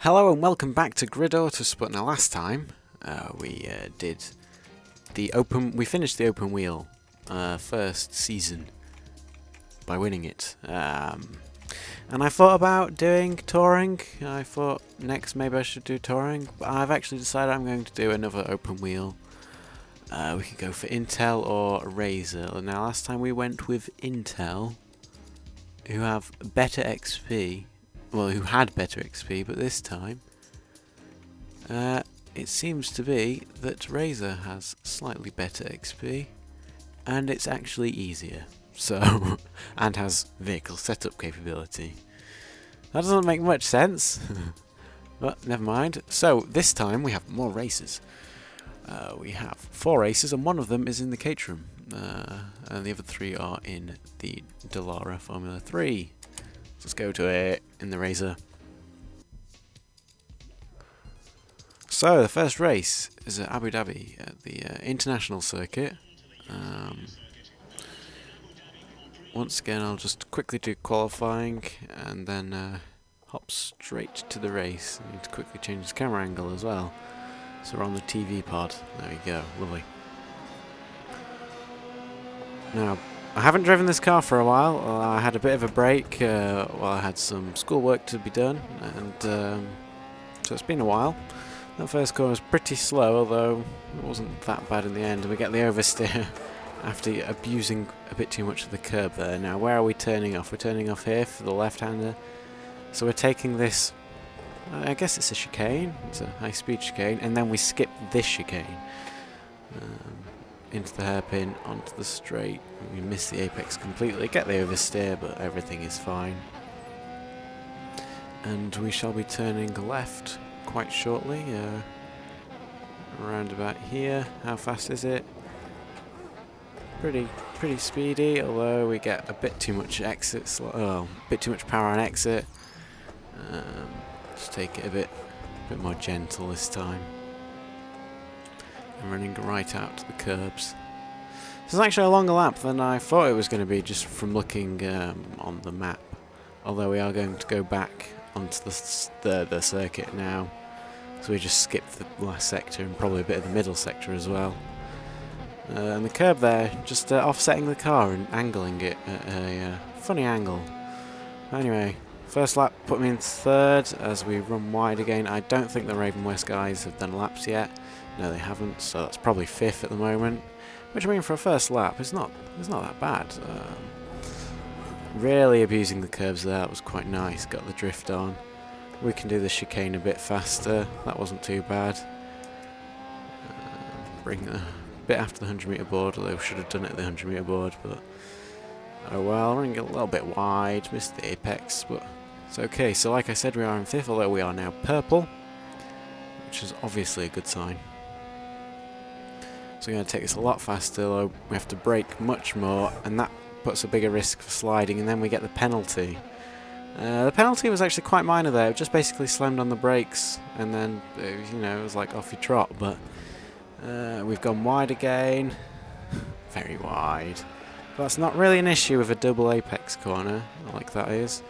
Hello and welcome back to Grid Autosport. Now last time we finished the open wheel first season by winning it. And I thought about doing touring. I thought next maybe I should do touring, but I've actually decided I'm going to do another open wheel. We could go for Intel or Razor. Now last time we went with Intel, who have better XP. Well, who had better XP, but this time it seems to be that Razor has slightly better XP, and it's actually easier. So, and has vehicle setup capability. That doesn't make much sense, but never mind. So this time we have more races. We have 4 races, and one of them is in the Caterham, and the other 3 are in the Dallara Formula 3. Let's go to it in the Razor. So the first race is at Abu Dhabi at the international circuit. Once again, I'll just quickly do qualifying and then hop straight to the race. I need to quickly change the camera angle as well. So we're on the TV pod. There we go, lovely. Now, I haven't driven this car for a while. I had a bit of a break while I had some schoolwork to be done, and so it's been a while. That first corner was pretty slow, although it wasn't that bad in the end. We get the oversteer after abusing a bit too much of the curb there. Now, where are we turning off? We're turning off here for the left-hander. So we're taking this, I guess it's a chicane. It's a high-speed chicane, and then we skip this chicane. Into the hairpin, onto the straight. We miss the apex completely, get the oversteer, but everything is fine. And we shall be turning left quite shortly, around about here. How fast is it? Pretty speedy, although we get a bit too much exit, a bit too much power on exit. Just take it a bit more gentle this time. I'm running right out to the curbs. This is actually a longer lap than I thought it was going to be, just from looking on the map. Although we are going to go back onto the circuit now, so we just skipped the last sector and probably a bit of the middle sector as well. And the curb there, just offsetting the car and angling it at a funny angle. Anyway, first lap put me in third as we run wide again. I don't think the Raven West guys have done laps yet. No, they haven't, so that's probably 5th at the moment. Which, I mean, for a first lap, it's not that bad. Really abusing the curves there, that was quite nice, got the drift on. We can do the chicane a bit faster, that wasn't too bad. Bring a bit after the 100 metre board, although we should have done it at the 100 metre board, but oh well, running a little bit wide, missed the apex, but it's okay. So like I said, we are in 5th, although we are now purple, which is obviously a good sign. So we're going to take this a lot faster, though we have to brake much more, and that puts a bigger risk for sliding, and then we get the penalty. The penalty was actually quite minor there, it just basically slammed on the brakes, and then, you know, it was like off your trot, but we've gone wide again, very wide. But that's not really an issue with a double apex corner, like that is.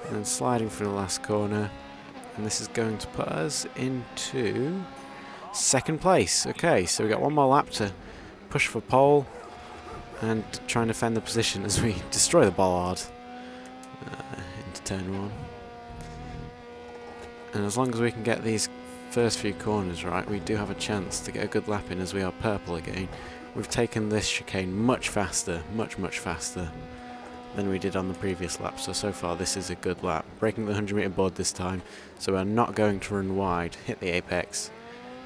And then sliding through the last corner, and this is going to put us into 2nd place. Okay, so we got one more lap to push for pole and try and defend the position as we destroy the bollard into turn 1. And as long as we can get these first few corners right, we do have a chance to get a good lap in as we are purple again. We've taken this chicane much faster, much faster than we did on the previous lap, so far this is a good lap. Breaking the 100 metre board this time, so we're not going to run wide, hit the apex,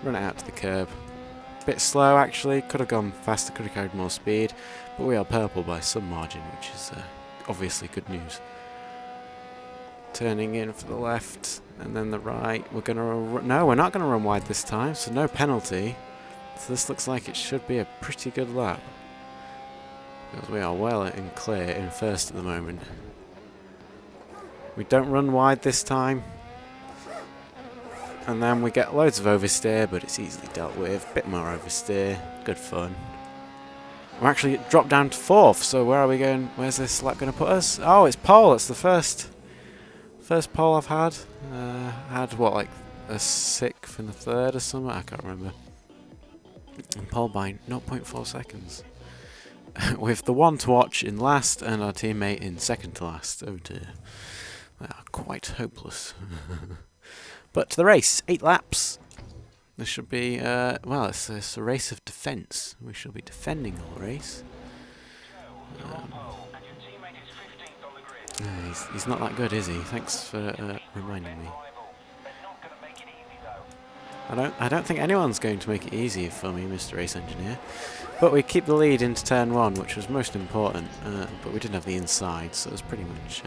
run it out to the curb. Bit slow actually, could have gone faster, could have carried more speed, but we are purple by some margin, which is obviously good news. Turning in for the left, and then the right. We're not going to run wide this time, so no penalty. So this looks like it should be a pretty good lap, because we are well and clear in 1st at the moment. We don't run wide this time. And then we get loads of oversteer, but it's easily dealt with. Bit more oversteer, good fun. We're actually dropped down to 4th, so where are we going? Where's this lap going to put us? Oh, it's pole, it's the first First pole I've had. Had what, like a 6th and a 3rd or something? I can't remember. And pole by 0.4 seconds. With the one to watch in last and our teammate in second to last. Oh dear. They are quite hopeless. But to the race, 8 laps. This should be, well, it's a race of defence. We shall be defending the race. He's not that good, is he? Thanks for reminding me. I don't think anyone's going to make it easy for me, Mr. Race Engineer. But we keep the lead into turn 1, which was most important. But we didn't have the inside, so it was pretty much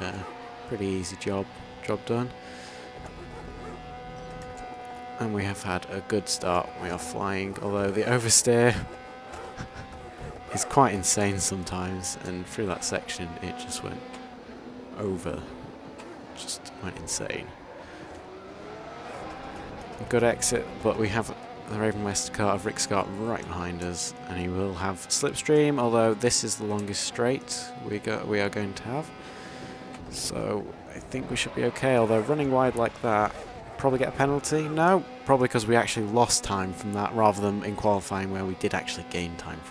pretty easy job done. And we have had a good start. We are flying, although the oversteer is quite insane sometimes. And through that section, it just went over. Just went insane. Good exit, but we have the Raven West car of Rick Scott right behind us, and he will have slipstream, although this is the longest straight we are going to have. So I think we should be okay, although running wide like that, probably get a penalty? No, probably because we actually lost time from that, rather than in qualifying where we did actually gain time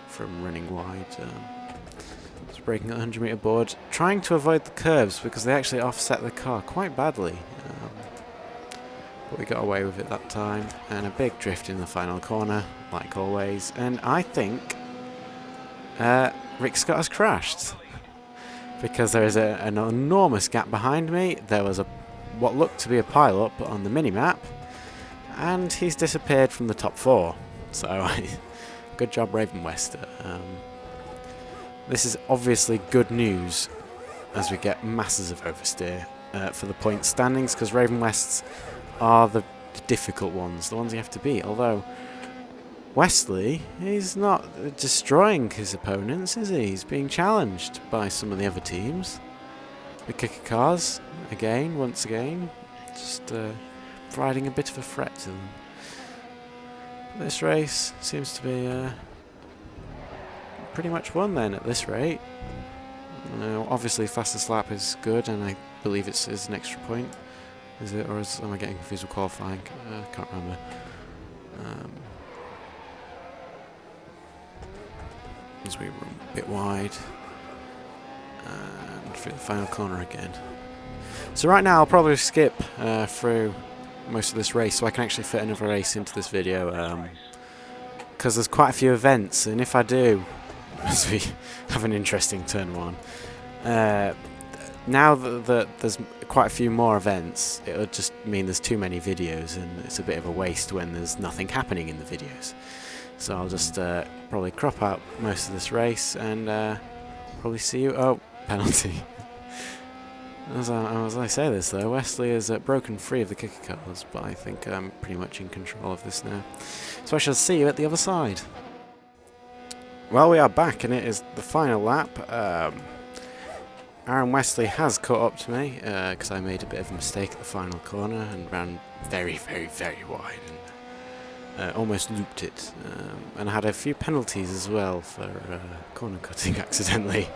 from running wide. Just breaking at the 100 metre board, trying to avoid the curves because they actually offset the car quite badly. But we got away with it that time, and a big drift in the final corner, like always. And I think Rick Scott has crashed because there is an enormous gap behind me. There was what looked to be a pile-up on the mini-map, and he's disappeared from the top 4. So, good job, Raven West. This is obviously good news as we get masses of oversteer for the point standings, because Raven Wests are the difficult ones, the ones you have to beat. Although Wesley, he's not destroying his opponents, is he? He's being challenged by some of the other teams. The kicker cars, once again, just providing a bit of a threat to them. This race seems to be pretty much won then at this rate. Obviously fastest lap is good, and I believe it's an extra point. Is it, or am I getting confused with qualifying? I can't remember. As we run a bit wide, and through the final corner again. So right now I'll probably skip through most of this race, so I can actually fit another race into this video, because there's quite a few events, and if I do, as we have an interesting turn 1. Now that there's quite a few more events, it'll just mean there's too many videos, and it's a bit of a waste when there's nothing happening in the videos. So I'll just probably crop out most of this race, and probably see you. Oh, penalty. As I say this though, Wesley has broken free of the kicker cars, but I think I'm pretty much in control of this now. So I shall see you at the other side. Well, we are back, and it is the final lap. Aaron Wesley has caught up to me because I made a bit of a mistake at the final corner and ran very, very, very wide and almost looped it. And I had a few penalties as well for corner cutting accidentally.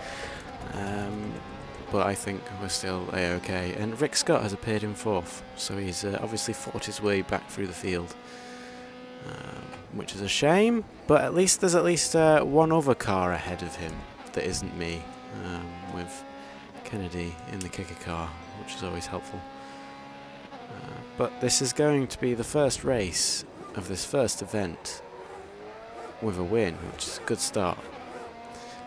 But I think we're still A-OK. And Rick Scott has appeared in 4th, so he's obviously fought his way back through the field. Which is a shame, but at least there's one other car ahead of him that isn't me, with Kennedy in the kicker car, which is always helpful. But this is going to be the first race of this first event with a win, which is a good start.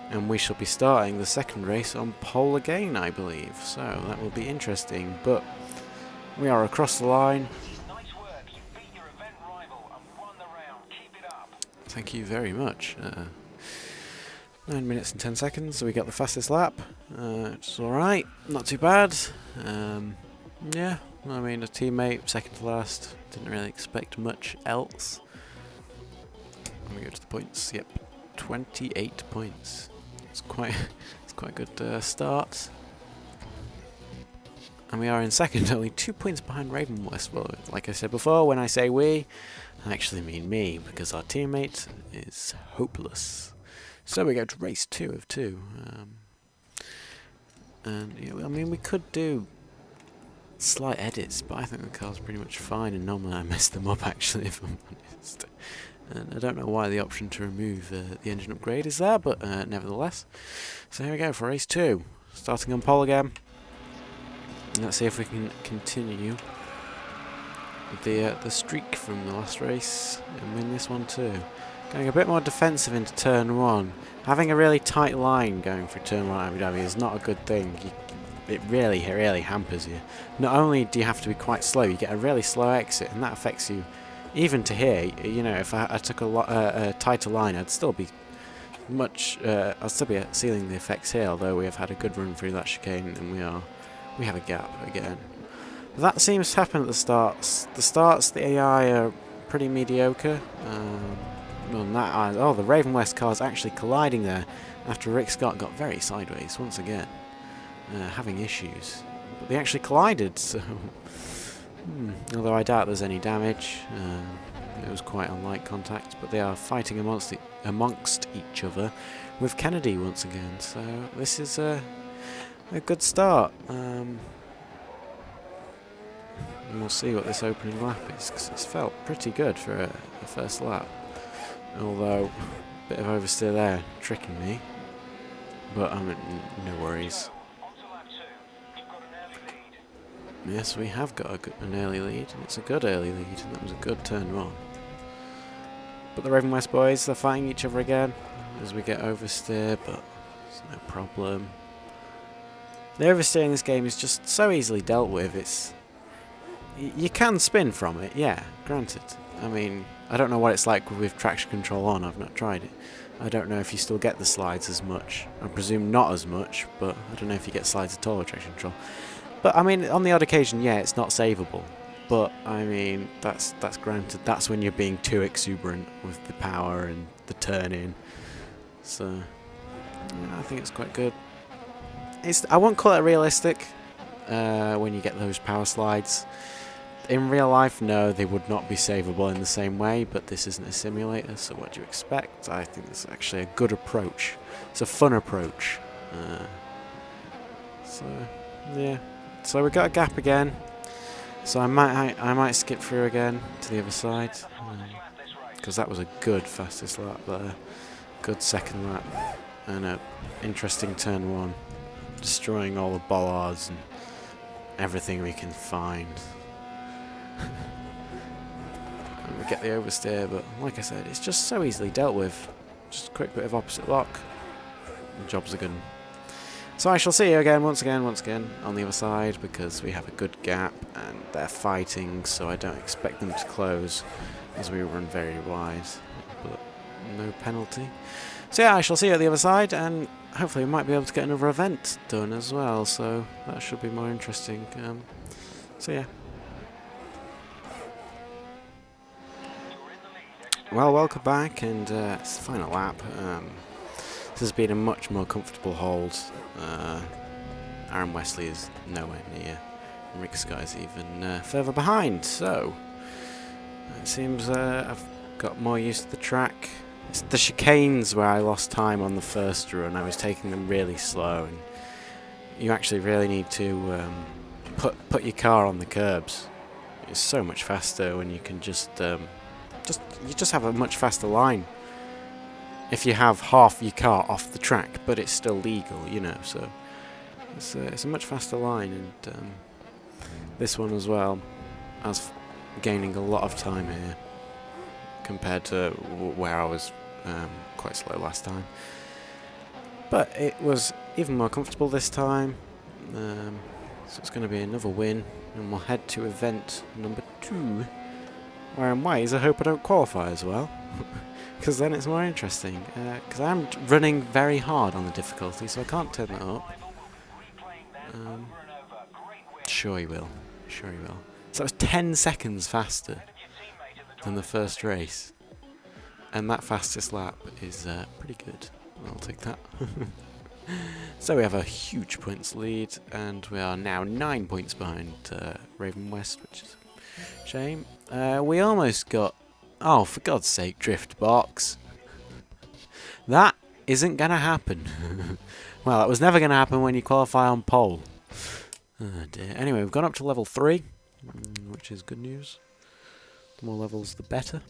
And we shall be starting the second race on pole again, I believe, so that will be interesting. But we are across the line. Thank you very much. 9 minutes and 10 seconds, so we got the fastest lap. It's alright, not too bad. Yeah, I mean, a teammate, second to last. Didn't really expect much else. Let me go to the points. Yep, 28 points. It's quite a good start. And we are in second, only 2 points behind Raven West. Well, like I said before, when I say we, I actually mean me, because our teammate is hopeless. So we go to race 2 of 2. And you know, I mean, we could do slight edits, but I think the car's pretty much fine, and normally I mess them up actually, if I'm honest. And I don't know why the option to remove the engine upgrade is there, but nevertheless. So here we go for race 2, starting on pole again. And let's see if we can continue the streak from the last race and win this one too. Going a bit more defensive into turn 1. Having a really tight line going through turn 1 at Abu Dhabi is not a good thing. It really hampers you. Not only do you have to be quite slow, you get a really slow exit, and that affects you. Even to here, you know, if I took a tighter line, I'd still be I'll still be sealing the effects here. Although we have had a good run through that chicane, and we have a gap again. But that seems to happen at the starts. The AI are pretty mediocre. The Raven West car's actually colliding there after Rick Scott got very sideways once again, having issues. But they actually collided, so although I doubt there's any damage. It was quite unlike contact, but they are fighting amongst each other with Kennedy once again. So this is a good start. And we'll see what this opening lap is, because it's felt pretty good for a first lap. Although, a bit of oversteer there, tricking me. But no worries. Yes, we have got an early lead, and it's a good early lead, and that was a good turn 1. But the Raven West boys, they're fighting each other again as we get oversteer, but it's no problem. The oversteer in this game is just so easily dealt with. You can spin from it, yeah, granted. I mean, I don't know what it's like with traction control on, I've not tried it. I don't know if you still get the slides as much. I presume not as much, but I don't know if you get slides at all with traction control. But I mean, on the odd occasion, yeah, it's not savable. But I mean, that's granted. That's when you're being too exuberant with the power and the turn-in. So yeah, I think it's quite good. I won't call it realistic when you get those power slides. In real life, no, they would not be savable in the same way, but this isn't a simulator, so what do you expect? I think it's actually a good approach. It's a fun approach. So yeah. So we got a gap again. So I might skip through again to the other side, because that was a good fastest lap there. Good second lap, and a interesting turn 1, destroying all the bollards and everything we can find. And we get the oversteer, but like I said, it's just so easily dealt with. Just a quick bit of opposite lock, and jobs are good. So I shall see you again, once again, on the other side, because we have a good gap, and they're fighting, so I don't expect them to close, as we run very wide, but no penalty. So yeah, I shall see you at the other side, and hopefully we might be able to get another event done as well, so that should be more interesting. So yeah. Well, welcome back, and it's the final lap. This has been a much more comfortable hold. Aaron Wesley is nowhere near, and Rick Scott is even further behind, so it seems I've got more used to the track. It's the chicanes where I lost time on the first run. I was taking them really slow, and you actually really need to put your car on the curbs. It's so much faster when you can just have a much faster line. If you have half your car off the track, but it's still legal, you know, so it's a much faster line, and this one as well, I was gaining a lot of time here compared to where I was quite slow last time. But it was even more comfortable this time, so it's going to be another win, and we'll head to event number 2, where in ways I hope I don't qualify as well. Because then it's more interesting. Because I'm running very hard on the difficulty, so I can't turn that up. Sure he will. Sure he will. So that was 10 seconds faster than the first race. And that fastest lap is pretty good. I'll take that. So we have a huge points lead, and we are now 9 points behind Raven West, which is a shame. We almost got... Oh, for God's sake, drift box. That isn't going to happen. Well, it was never going to happen when you qualify on pole. Oh dear. Anyway, we've gone up to level 3, which is good news. The more levels, the better.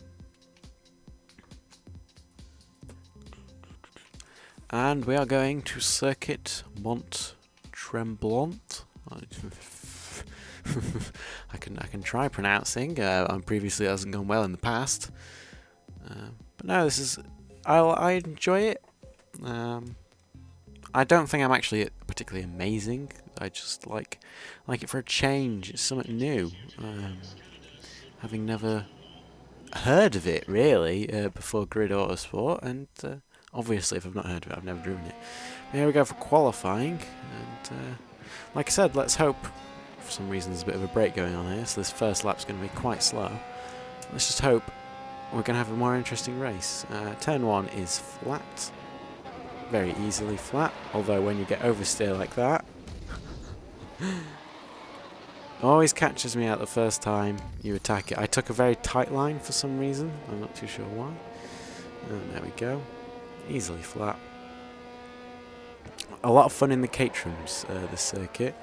And we are going to Circuit Mont Tremblant. I can try pronouncing. Previously, it hasn't gone well in the past. But no, this is. I enjoy it. I don't think I'm actually particularly amazing. I just like it for a change. It's something new. Having never heard of it really before Grid Autosport, and obviously if I've not heard of it, I've never driven it. But here we go for qualifying, and like I said, let's hope. For some reason, there's a bit of a break going on here, so this first lap's going to be quite slow. Let's just hope we're going to have a more interesting race. Turn 1 is flat. Very easily flat, although when you get oversteer like that, always catches me out the first time you attack it. I took a very tight line for some reason, I'm not too sure why. And there we go, easily flat. A lot of fun in the Caterhams, this circuit.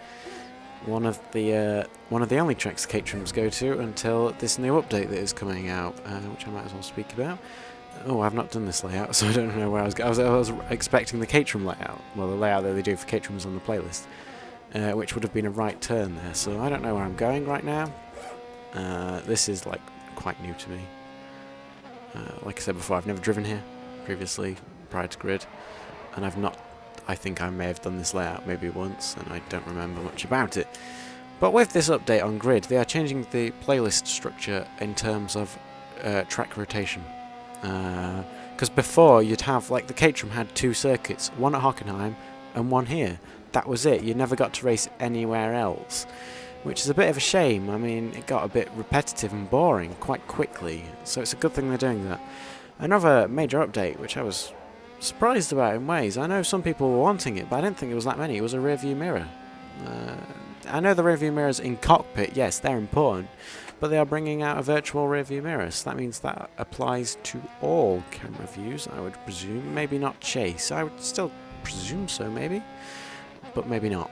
One of the only tracks the Caterhams go to until this new update that is coming out, which I might as well speak about. Oh, I've not done this layout, so I don't know where I was going. I was expecting the Caterham layout, well, the layout that they do for Caterhams on the playlist, which would have been a right turn there. So I don't know where I'm going right now. This is like quite new to me. Like I said before, I've never driven here previously prior to Grid, and I've not. I think I may have done this layout maybe once, and I don't remember much about it. But with this update on Grid, they are changing the playlist structure in terms of track rotation. Because before you'd have, like, the Caterham had 2 circuits, one at Hockenheim and one here. That was it. You never got to race anywhere else, which is a bit of a shame. I mean, it got a bit repetitive and boring quite quickly, so it's a good thing they're doing that. Another major update, which I was surprised about in ways. I know some people were wanting it, but I didn't think it was that many. It was a rear view mirror. I know the rear view mirrors in cockpit, yes, they're important, but they are bringing out a virtual rear view mirror, so that means that applies to all camera views, I would presume. Maybe not chase. I would still presume so, maybe, but maybe not.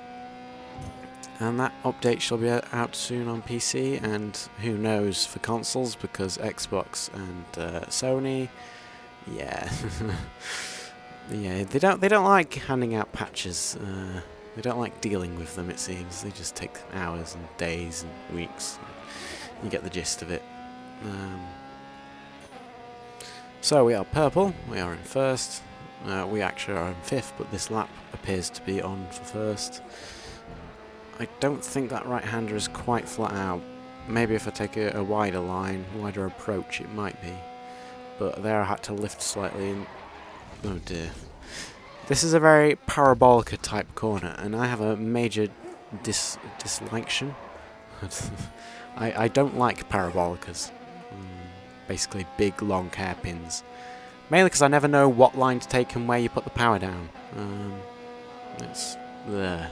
And that update shall be out soon on PC, and who knows for consoles, because Xbox and Sony, yeah. Yeah, they don't like handing out patches. They don't like dealing with them, it seems. They just take hours and days and weeks. You get the gist of it. So we are purple. We are in first. We actually are in 5th, but this lap appears to be on for first. I don't think that right-hander is quite flat out. Maybe if I take a wider line, wider approach, it might be. But there I had to lift slightly and... oh dear. This is a very parabolica type corner, and I have a major disliction. I don't like parabolicas. Basically big long hairpins. Mainly because I never know what line to take and where you put the power down. It's there.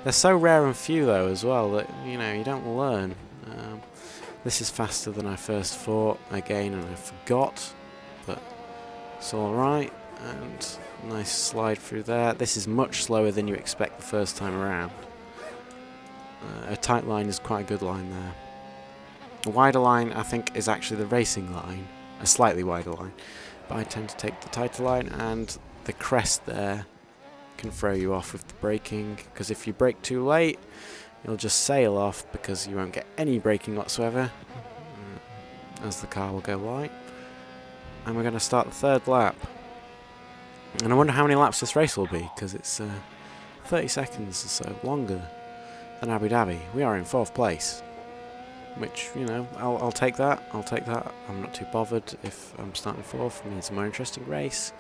They're so rare and few though as well that, you know, you don't learn. This is faster than I first thought again, and I forgot, but it's alright. And nice slide through there. This is much slower than you expect the first time around. A tight line is quite a good line there. A wider line, I think, is actually the racing line. A slightly wider line. But I tend to take the tighter line, and the crest there can throw you off with the braking, because if you brake too late, you'll just sail off because you won't get any braking whatsoever, as the car will go light. And we're going to start the 3rd lap. And I wonder how many laps this race will be, because it's 30 seconds or so longer than Abu Dhabi. We are in 4th place, which, you know, I'll take that. I'll take that. I'm not too bothered if I'm starting 4th. It means a more interesting race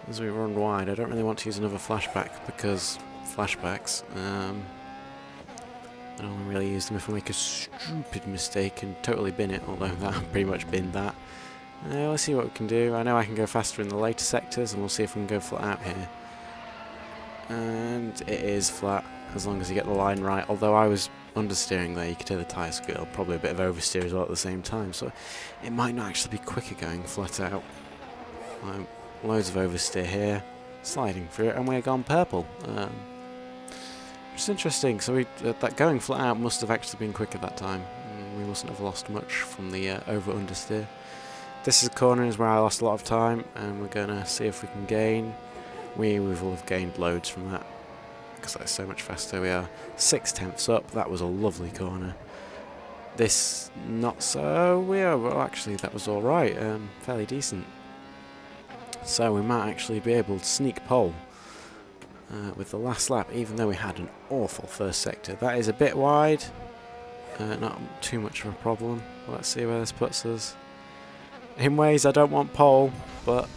as we run wide. I don't really want to use another flashback because flashbacks. I only really use them if I make a stupid mistake and totally bin it, although that pretty much binned that. Let's see what we can do. I know I can go faster in the later sectors, and we'll see if we can go flat out here. And it is flat, as long as you get the line right. Although I was understeering there, you could hear the tyre squeal. Probably a bit of oversteer as well at the same time, so it might not actually be quicker going flat out. Loads of oversteer here, sliding through it, and we're gone purple. It's interesting, so that going flat out must have actually been quicker that time. We mustn't have lost much from the over-understeer. This is a corner is where I lost a lot of time, and we're going to see if we can gain. We will have gained loads from that, because that's so much faster. We are 6/10 up. That was a lovely corner. This, not so. Well, actually, that was alright. Fairly decent. So we might actually be able to sneak pole with the last lap, even though we had an awful first sector. That is a bit wide. Not too much of a problem. Let's see where this puts us. In ways I don't want pole, but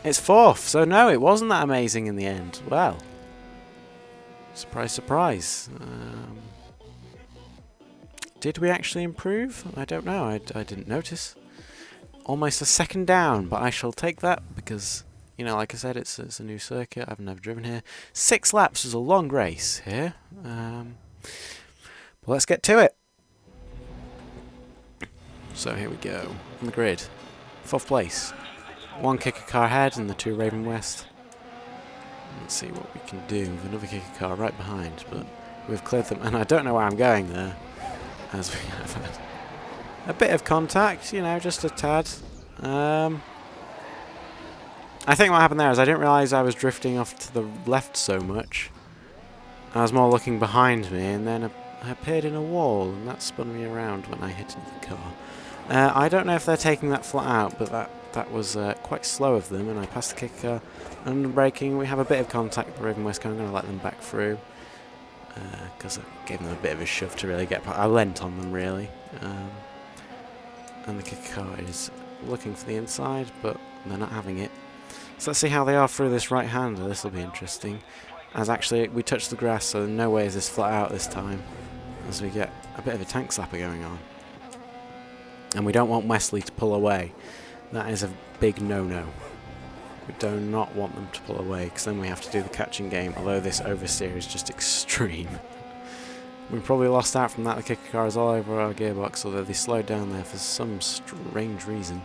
it's 4th, so no, it wasn't that amazing in the end. Well, surprise, surprise. Did we actually improve? I don't know, I didn't notice. Almost a second down, but I shall take that because, you know, like I said, it's a new circuit. I've never driven here. 6 laps is a long race here. But let's get to it. So here we go, on the grid. 4th place. 1 kicker car ahead and the 2 Raven West. Let's see what we can do with another kicker car right behind, but we've cleared them, and I don't know where I'm going there, as we have had a bit of contact, you know, just a tad. I think what happened there is I didn't realise I was drifting off to the left so much. I was more looking behind me, and then I appeared in a wall, and that spun me around when I hit into the car. I don't know if they're taking that flat out, but that was quite slow of them, and I passed the kicker car. Under braking, we have a bit of contact with the Raven West car. I'm going to let them back through, because I gave them a bit of a shove to really get past. I lent on them, really. And the kicker car is looking for the inside, but they're not having it. So let's see how they are through this right-hander. This will be interesting. As actually, we touched the grass, so no way is this flat out this time, as we get a bit of a tank slapper going on. And we don't want Wesley to pull away. That is a big no-no. We do not want them to pull away, because then we have to do the catching game, although this oversteer is just extreme. We probably lost out from that. The kicker car is all over our gearbox, although they slowed down there for some strange reason.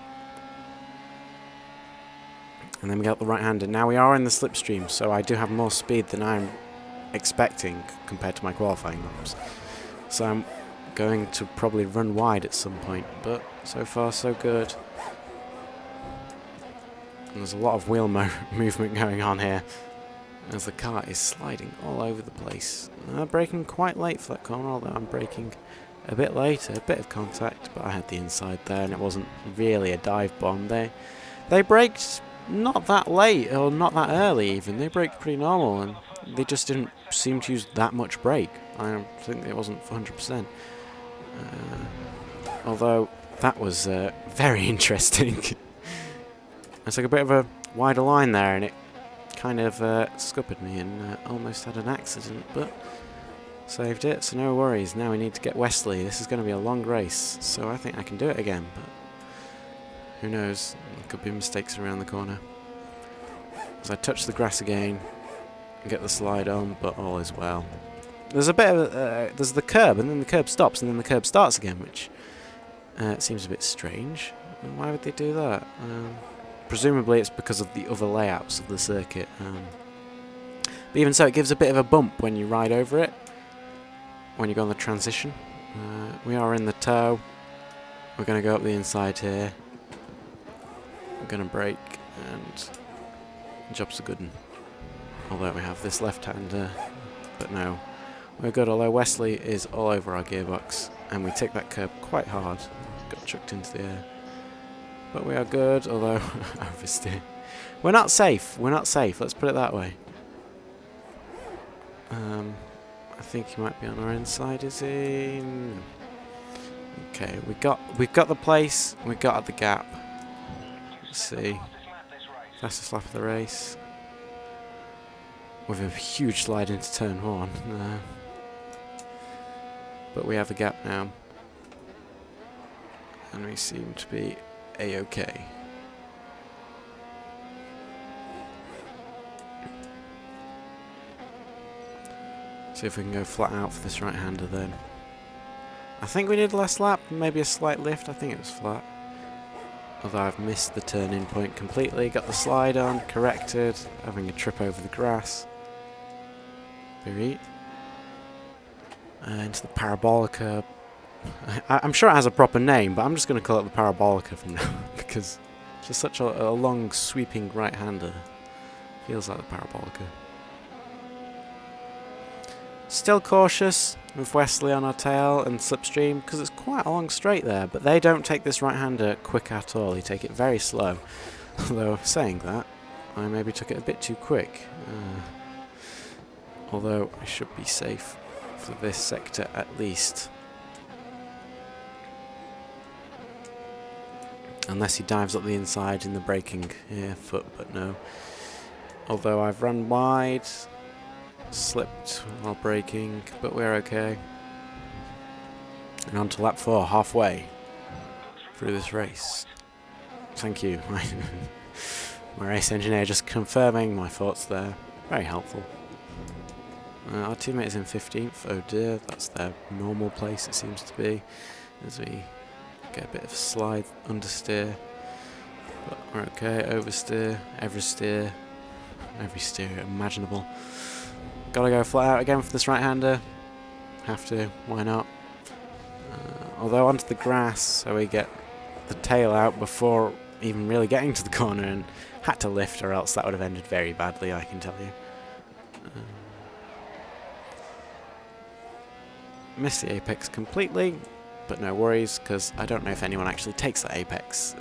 And then we got the right-hander. Now we are in the slipstream, so I do have more speed than I'm expecting compared to my qualifying laps. So I'm going to probably run wide at some point, but so far so good. And there's a lot of wheel movement going on here, as the car is sliding all over the place. Braking quite late for that corner, although I'm braking a bit later. A bit of contact, but I had the inside there, and it wasn't really a dive bomb. They braked not that late, or not that early even. They braked pretty normal, and they just didn't seem to use that much brake. I think it wasn't 100%. Although that was very interesting. I took a bit of a wider line there, and it kind of scuppered me and almost had an accident, but saved it, so no worries. Now we need to get Wesley. This is going to be a long race, so I think I can do it again, but who knows? There could be mistakes around the corner. As I touch the grass again and get the slide on, but all is well. There's a bit of there's the curb, and then the curb stops, and then the curb starts again, which seems a bit strange. Why would they do that? Presumably it's because of the other layouts of the circuit. But even so, it gives a bit of a bump when you ride over it, when you go on the transition. We are in the toe. We're going to go up the inside here. We're going to brake, and job's a good one. Although we have this left-hander, but no. We're good, although Wesley is all over our gearbox, and we take that curb quite hard. Got chucked into the air. But we are good, although oversteer. We're not safe. We're not safe. Let's put it that way. I think he might be on our inside. Is he? No. Okay, we've got the place. We got at the gap. Let's see. Fastest lap of the race. With a huge slide into turn 1. But we have the gap now, and we seem to be A-okay. See if we can go flat out for this right-hander then. I think we did last lap, maybe a slight lift. I think it was flat. Although I've missed the turn-in point completely. Got the slide on, corrected, having a trip over the grass. Very. into the Parabolica. I'm sure it has a proper name, but I'm just going to call it the Parabolica from now because it's just such a long, sweeping right-hander. Feels like the Parabolica. Still cautious with Wesley on our tail and slipstream because it's quite a long straight there, but they don't take this right-hander quick at all. They take it very slow. Although, saying that, I maybe took it a bit too quick. Although I should be safe for this sector at least. Unless he dives up the inside in the braking foot, but no. Although I've run wide, slipped while braking, but we're okay. And on to lap 4, halfway through this race. Thank you. My race engineer just confirming my thoughts there. Very helpful. Our teammate is in 15th. Oh dear, that's their normal place it seems to be. As we get a bit of a slide, understeer. But we're okay, oversteer, every steer imaginable. Gotta go flat out again for this right-hander. Have to, why not? Although onto the grass, so we get the tail out before even really getting to the corner, and had to lift or else that would have ended very badly, I can tell you. Missed the apex completely. But no worries, because I don't know if anyone actually takes that apex.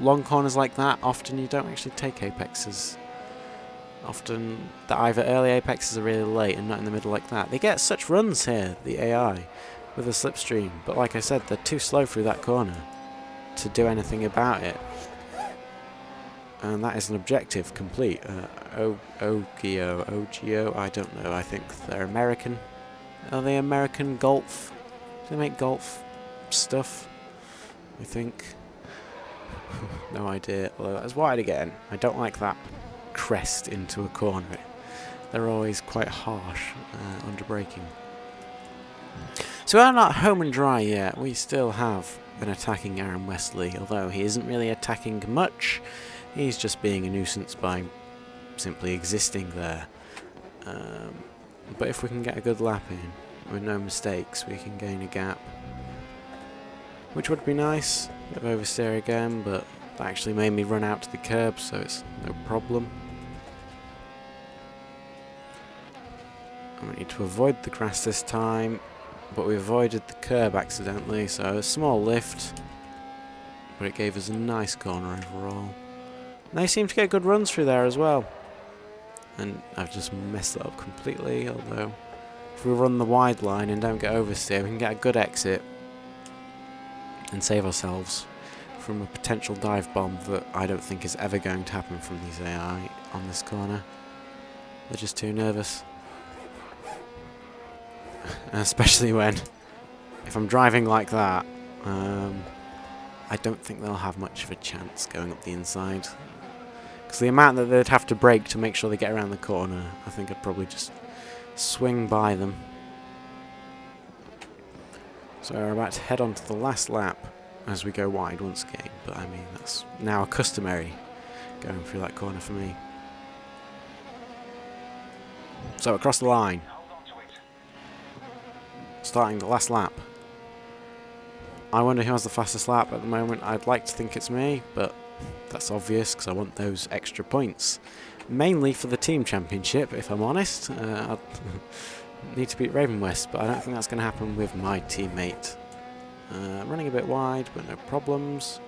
Long corners like that, often you don't actually take apexes. Often the either early apexes are really late and not in the middle like that. They get such runs here, the AI, with a slipstream. But like I said, they're too slow through that corner to do anything about it. And that is an objective complete. OGO, I don't know, I think they're American. Are they American Golf? Do they make golf stuff? I think. No idea. Although that's wide again. I don't like that crest into a corner. They're always quite harsh under braking. So we're not home and dry yet. We still have an attacking Aaron Wesley, although he isn't really attacking much. He's just being a nuisance by simply existing there. But if we can get a good lap in, with no mistakes, we can gain a gap, which would be nice. Bit of oversteer again, but that actually made me run out to the curb, so it's no problem. And we need to avoid the grass this time, but we avoided the curb accidentally, so a small lift, but it gave us a nice corner overall. And they seem to get good runs through there as well. And I've just messed that up completely, although if we run the wide line and don't get oversteer, we can get a good exit and save ourselves from a potential dive bomb that I don't think is ever going to happen from these AI on this corner. They're just too nervous. Especially when, if I'm driving like that, I don't think they'll have much of a chance going up the inside. Because the amount that they'd have to brake to make sure they get around the corner, I think I'd probably just swing by them. So we're about to head on to the last lap as we go wide once again, but I mean that's now customary going through that corner for me. So across the line, starting the last lap. I wonder who has the fastest lap at the moment. I'd like to think it's me, but that's obvious because I want those extra points. Mainly for the team championship, if I'm honest. I need to beat Raven West, but I don't think that's going to happen with my teammate. Running a bit wide, but no problems.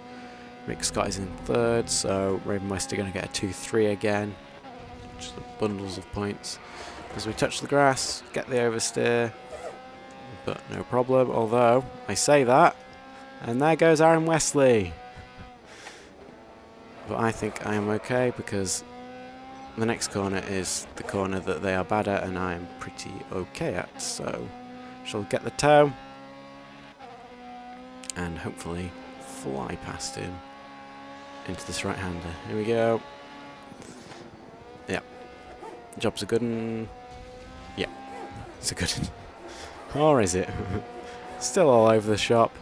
Rick Scott is in third, so Raven West are going to get a 2-3 again. Just the bundles of points. As we touch the grass, get the oversteer, but no problem. Although, I say that, and there goes Aaron Wesley. But I think I am okay because the next corner is the corner that they are bad at and I am pretty okay at. So, shall get the toe and hopefully fly past him into this right-hander. Here we go. Yeah. Job's a good one. Yeah. It's a good one. Or is it? Still all over the shop.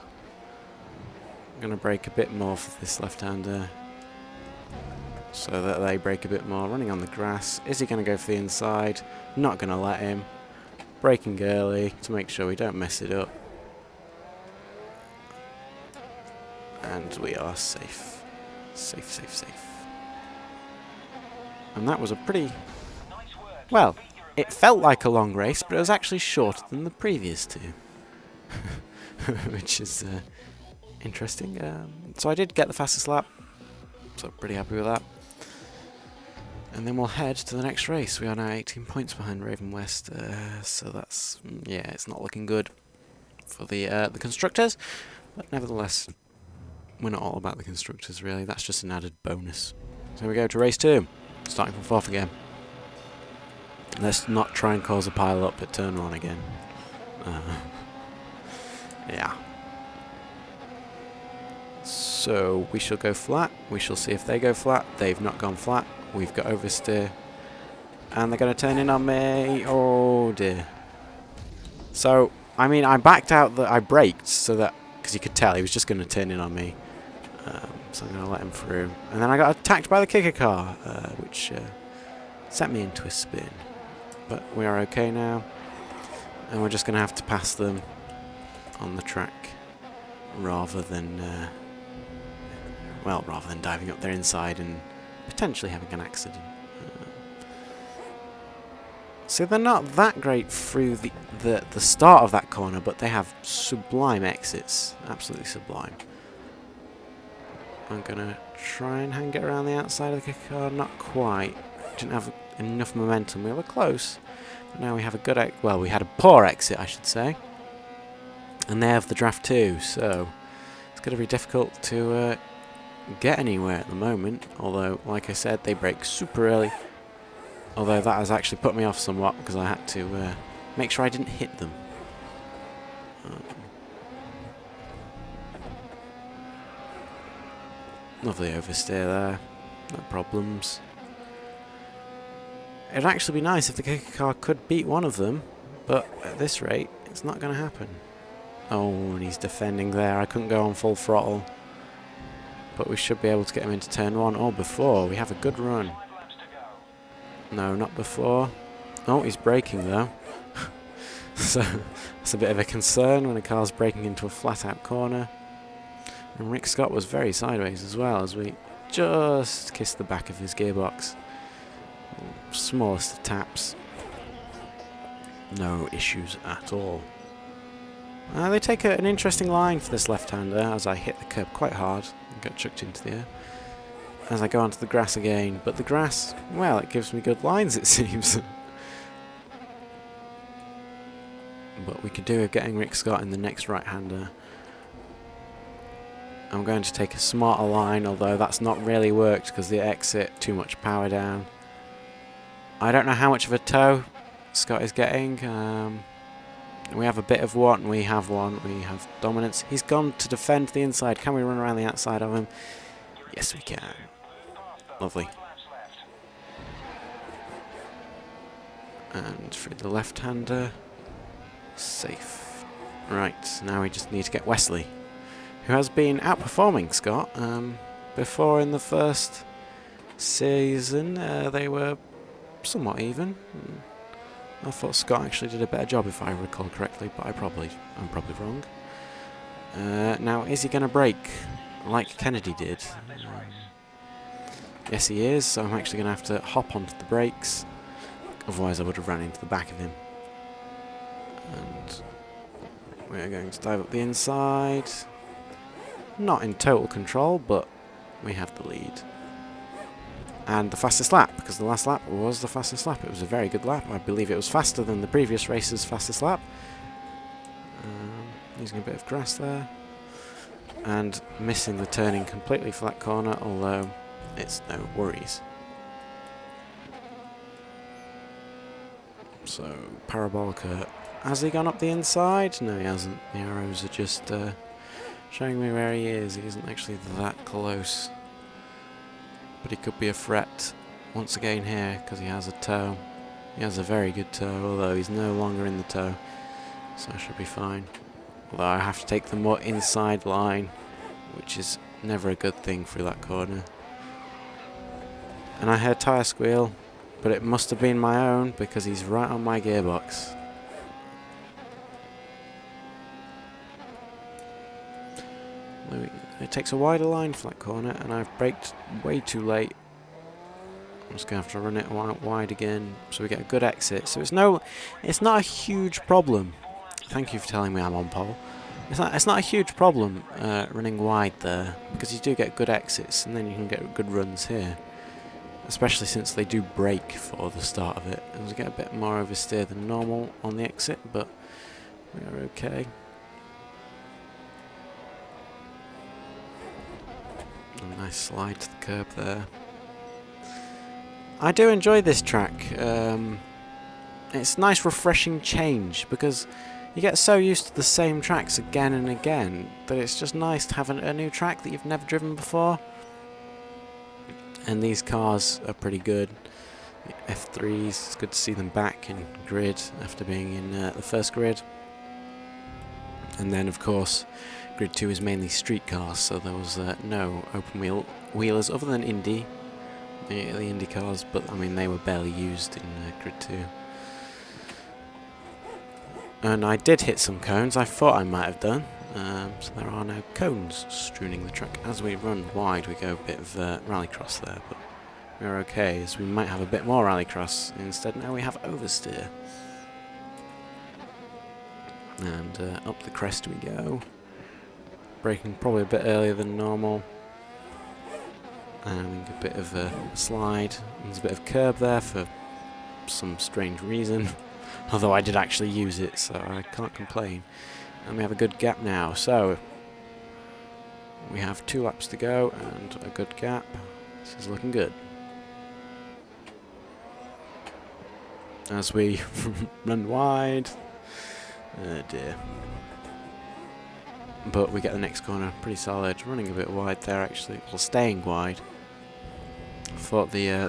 I'm going to brake a bit more for this left-hander, so that they brake a bit more. Running on the grass. Is he going to go for the inside? Not going to let him. braking early to make sure we don't mess it up. And we are safe. Safe, safe, safe. And that was a pretty... Well, it felt like a long race, but it was actually shorter than the previous two. Which is interesting. So I did get the fastest lap, so pretty happy with that. And then we'll head to the next race. We are now 18 points behind Raven West, so that's... yeah, it's not looking good for the constructors. But nevertheless, we're not all about the constructors, really. That's just an added bonus. So we go to race 2, starting from 4th again. Let's not try and cause a pile up at turn 1 again. Yeah. So we shall go flat. We shall see if they go flat. They've not gone flat. We've got oversteer. And they're going to turn in on me. Oh dear. So, I mean, I backed out, I braked so that, because you could tell he was just going to turn in on me. So I'm going to let him through. And then I got attacked by the kicker car, which sent me into a spin. But we are okay now. And we're just going to have to pass them on the track rather than, well, rather than diving up their inside and potentially having an accident. So they're not that great through the start of that corner, but they have sublime exits. Absolutely sublime. I'm going to try and get around the outside of the kicker car. Not quite. Didn't have enough momentum. We were close. But now we have a good well, we had a poor exit, I should say. And they have the draft too, so it's going to be difficult to get anywhere at the moment. Although, like I said, they brake super early. Although that has actually put me off somewhat because I had to make sure I didn't hit them. Lovely oversteer there, no problems. It'd actually be nice if the kicker car could beat one of them, but at this rate, it's not going to happen. Oh, and he's defending there. I couldn't go on full throttle, but we should be able to get him into turn 1 or before. We have a good run. No, not before. Oh, he's braking though. So that's a bit of a concern when a car's braking into a flat-out corner. And Rick Scott was very sideways as well, as we just kissed the back of his gearbox. Smallest of taps. No issues at all. They take an interesting line for this left-hander as I hit the curb quite hard and got chucked into the air. As I go onto the grass again, but the grass, well, it gives me good lines, it seems. But we could do with getting Rick Scott in the next right-hander. I'm going to take a smarter line, although that's not really worked because the exit, too much power down. I don't know how much of a tow Scott is getting. We have a bit of one, we have one, we have dominance. He's gone to defend the inside. Can we run around the outside of him? Yes, we can. Lovely. And through the left-hander. Safe. Right, now we just need to get Wesley, who has been outperforming Scott. Before in the first season, they were somewhat even. I thought Scott actually did a better job, if I recall correctly, but I'm probably wrong. Now, is he going to brake like Kennedy did? Yes, he is, so I'm actually going to have to hop onto the brakes. Otherwise, I would have ran into the back of him. And we are going to dive up the inside. Not in total control, but we have the lead. And the fastest lap, because the last lap was the fastest lap. It was a very good lap. I believe it was faster than the previous race's fastest lap. Using a bit of grass there. And missing the turning completely for that corner, although it's no worries. So, Parabolica. Has he gone up the inside? No, he hasn't. The arrows are just showing me where he is. He isn't actually that close. But he could be a threat once again here, because he has a tow. He has a very good tow, although he's no longer in the tow. So I should be fine. Although I have to take the more inside line, which is never a good thing through that corner. And I heard tyre squeal, but it must have been my own, because he's right on my gearbox. it takes a wider line for that corner, and I've braked way too late. I'm just going to have to run it wide again, so we get a good exit. So it's not a huge problem. Thank you for telling me I'm on pole. It's not a huge problem running wide there, because you do get good exits, and then you can get good runs here. Especially since they do brake for the start of it, and we get a bit more oversteer than normal on the exit, but we are okay. A nice slide to the curb there. I do enjoy this track. It's a nice refreshing change, because you get so used to the same tracks again and again that it's just nice to have a new track that you've never driven before. And these cars are pretty good. F3s, it's good to see them back in grid after being in the first grid. And then of course grid 2 is mainly street cars, so there was no open wheelers other than Indy, the Indy cars, but I mean they were barely used in grid 2. And I did hit some cones, I thought I might have done. So there are now cones strewing the track. As we run wide, we go a bit of rallycross there, but we're okay, as we might have a bit more rallycross. Instead, now we have oversteer. And up the crest we go. Braking probably a bit earlier than normal. And a bit of a slide. There's a bit of curb there for some strange reason. Although I did actually use it, so I can't complain. And we have a good gap now, so we have 2 laps to go and a good gap. This is looking good. As we run wide. Oh dear. But we get the next corner pretty solid. Running a bit wide there actually, well, staying wide. I thought the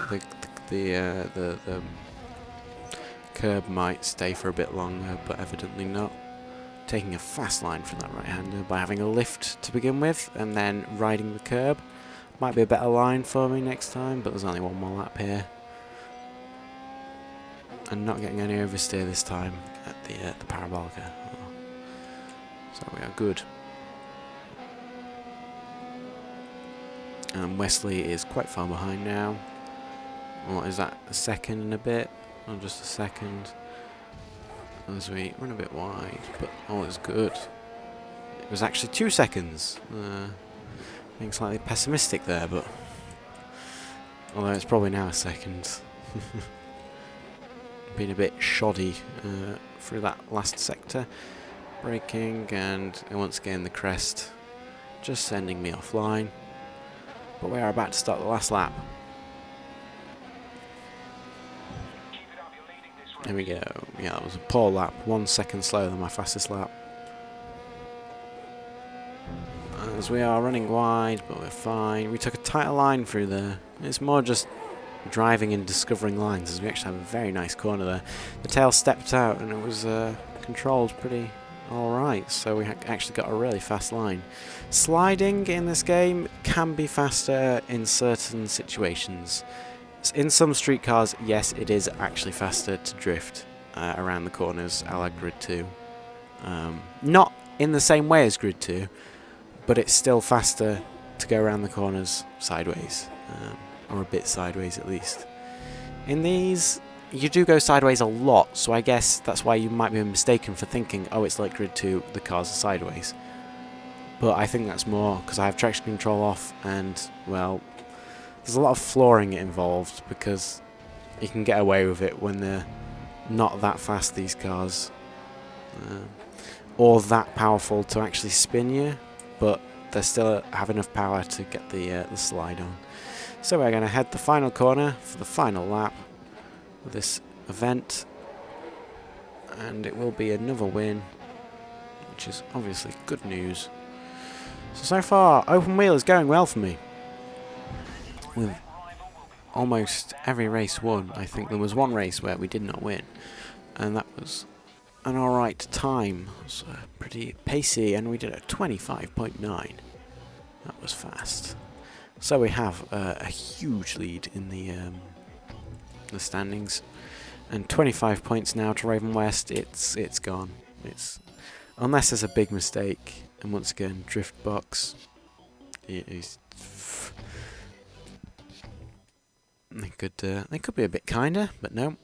curb might stay for a bit longer, but evidently not. Taking a fast line from that right-hander by having a lift to begin with and then riding the curb. Might be a better line for me next time, but there's only one more lap here. And not getting any oversteer this time at the parabolica. So we are good. Wesley is quite far behind now. What is that, a second and a bit? Or just a second? As we run a bit wide, but all is good. It was actually 2 seconds. Being slightly pessimistic there, but although it's probably now a second. Been a bit shoddy through that last sector. Braking, and once again the crest just sending me offline. But we are about to start the last lap. There we go. Yeah, that was a poor lap. 1 second slower than my fastest lap. As we are running wide, but we're fine. We took a tighter line through there. It's more just driving and discovering lines, as we actually have a very nice corner there. The tail stepped out and it was controlled pretty alright, so we actually got a really fast line. Sliding in this game can be faster in certain situations. In some street cars, yes, it is actually faster to drift around the corners a la Grid 2. Not in the same way as Grid 2, but it's still faster to go around the corners sideways, or a bit sideways at least. In these, you do go sideways a lot, so I guess that's why you might be mistaken for thinking, oh, it's like Grid 2, the cars are sideways. But I think that's more because I have traction control off, and, well, there's a lot of flooring involved because you can get away with it when they're not that fast, these cars, or that powerful to actually spin you, but they still have enough power to get the slide on. So we're going to head the final corner for the final lap of this event, and it will be another win, which is obviously good news. So far, open wheel is going well for me. With almost every race won. I think there was one race where we did not win, and that was an alright time. It was pretty pacey, and we did a 25.9. That was fast. So we have a huge lead in the standings, and 25 points now to Raven West. It's gone. It's unless there's a big mistake, and once again drift box. He's they could be a bit kinder, but no.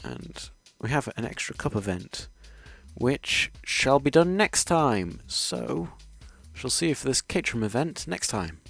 And we have an extra cup event, which shall be done next time. So, we shall see you for this Caterham event next time.